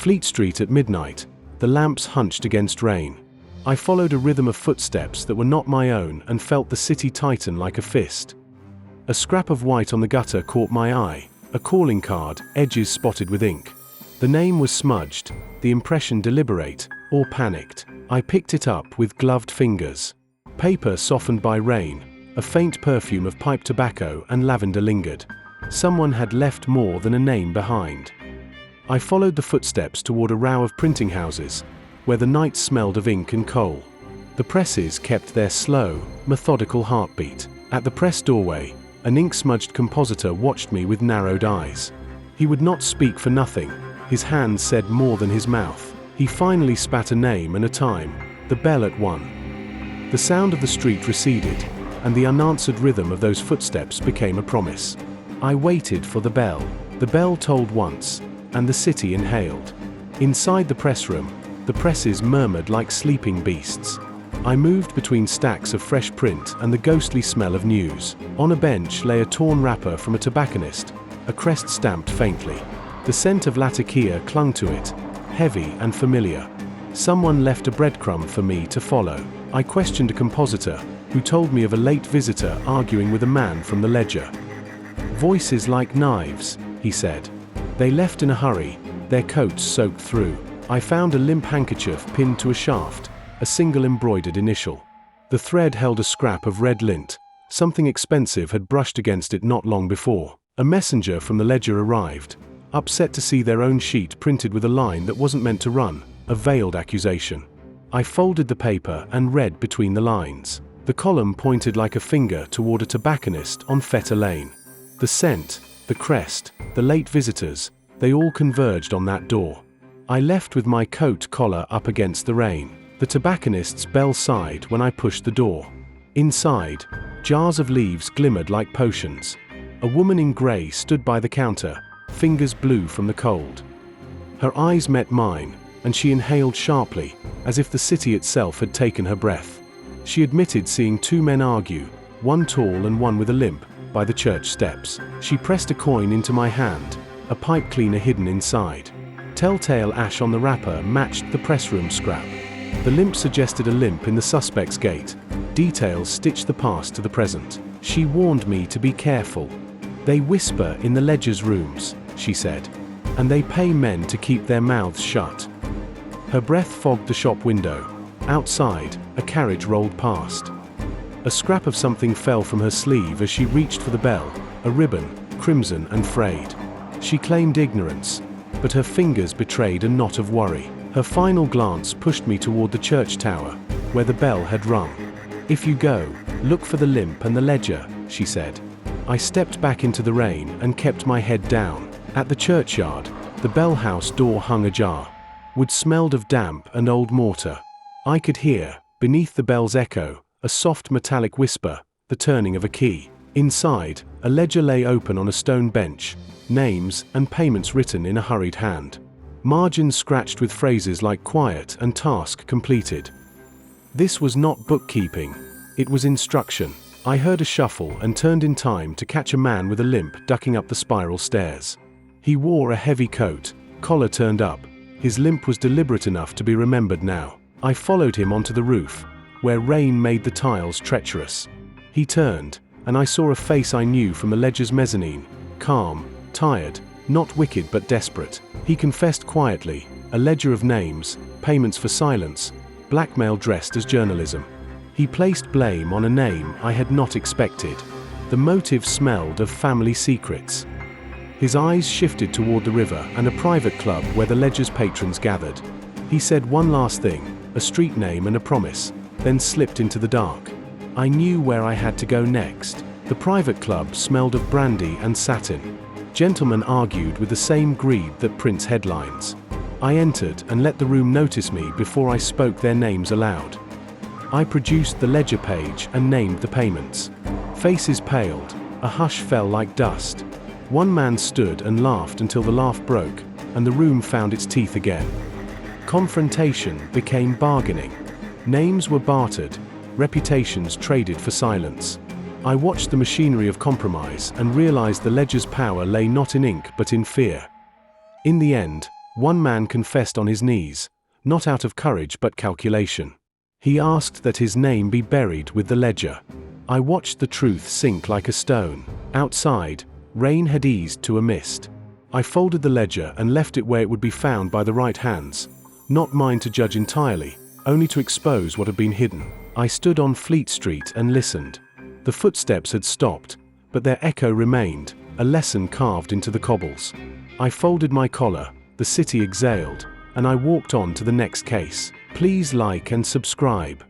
Fleet Street at midnight, the lamps hunched against rain. I followed a rhythm of footsteps that were not my own and felt the city tighten like a fist. A scrap of white on the gutter caught my eye, a calling card, edges spotted with ink. The name was smudged, the impression deliberate, or panicked. I picked it up with gloved fingers. Paper softened by rain, a faint perfume of pipe tobacco and lavender lingered. Someone had left more than a name behind. I followed the footsteps toward a row of printing houses, where the night smelled of ink and coal. The presses kept their slow, methodical heartbeat. At the press doorway, an ink-smudged compositor watched me with narrowed eyes. He would not speak for nothing. His hands said more than his mouth. He finally spat a name and a time, the bell at 1. The sound of the street receded, and the unanswered rhythm of those footsteps became a promise. I waited for the bell. The bell tolled once, and the city inhaled. Inside the press room, the presses murmured like sleeping beasts. I moved between stacks of fresh print and the ghostly smell of news. On a bench lay a torn wrapper from a tobacconist, a crest stamped faintly. The scent of latakia clung to it, heavy and familiar. Someone left a breadcrumb for me to follow. I questioned a compositor, who told me of a late visitor arguing with a man from the ledger. "Voices like knives," he said. "They left in a hurry, their coats soaked through." I found a limp handkerchief pinned to a shaft, a single embroidered initial. The thread held a scrap of red lint. Something expensive had brushed against it not long before. A messenger from the ledger arrived, upset to see their own sheet printed with a line that wasn't meant to run, a veiled accusation. I folded the paper and read between the lines. The column pointed like a finger toward a tobacconist on Fetter Lane. The scent, the crest, the late visitors, they all converged on that door. I left with my coat collar up against the rain. The tobacconist's bell sighed when I pushed the door. Inside, jars of leaves glimmered like potions. A woman in grey stood by the counter, fingers blue from the cold. Her eyes met mine, and she inhaled sharply, as if the city itself had taken her breath. She admitted seeing two men argue, one tall and one with a limp, by the church steps. She pressed a coin into my hand, a pipe cleaner hidden inside. Telltale ash on the wrapper matched the press room scrap. The limp suggested a limp in the suspect's gait. Details stitched the past to the present. She warned me to be careful. "They whisper in the ledger's rooms," she said, "and they pay men to keep their mouths shut." Her breath fogged the shop window. Outside, a carriage rolled past. A scrap of something fell from her sleeve as she reached for the bell, a ribbon, crimson and frayed. She claimed ignorance, but her fingers betrayed a knot of worry. Her final glance pushed me toward the church tower, where the bell had rung. "If you go, look for the limp and the ledger," she said. I stepped back into the rain and kept my head down. At the churchyard, the bell house door hung ajar. Wood smelled of damp and old mortar. I could hear, beneath the bell's echo, a soft metallic whisper, the turning of a key. Inside, a ledger lay open on a stone bench, names and payments written in a hurried hand. Margins scratched with phrases like quiet and task completed. This was not bookkeeping, it was instruction. I heard a shuffle and turned in time to catch a man with a limp ducking up the spiral stairs. He wore a heavy coat, collar turned up. His limp was deliberate enough to be remembered now. I followed him onto the roof, where rain made the tiles treacherous. He turned, and I saw a face I knew from the ledger's mezzanine, calm, tired, not wicked but desperate. He confessed quietly, a ledger of names, payments for silence, blackmail dressed as journalism. He placed blame on a name I had not expected. The motive smelled of family secrets. His eyes shifted toward the river and a private club where the ledger's patrons gathered. He said one last thing, a street name and a promise, then slipped into the dark. I knew where I had to go next. The private club smelled of brandy and satin. Gentlemen argued with the same greed that prints headlines. I entered and let the room notice me before I spoke their names aloud. I produced the ledger page and named the payments. Faces paled, a hush fell like dust. One man stood and laughed until the laugh broke, and the room found its teeth again. Confrontation became bargaining. Names were bartered, reputations traded for silence. I watched the machinery of compromise and realized the ledger's power lay not in ink but in fear. In the end, One man confessed on his knees, not out of courage but calculation. He asked that his name be buried with the ledger. I watched the truth sink like a stone. Outside, rain had eased to a mist. I folded the ledger and left it where it would be found by the right hands, not mine to judge entirely, only to expose what had been hidden. I stood on Fleet Street and listened. The footsteps had stopped, but their echo remained, a lesson carved into the cobbles. I folded my collar, the city exhaled, and I walked on to the next case. Please like and subscribe.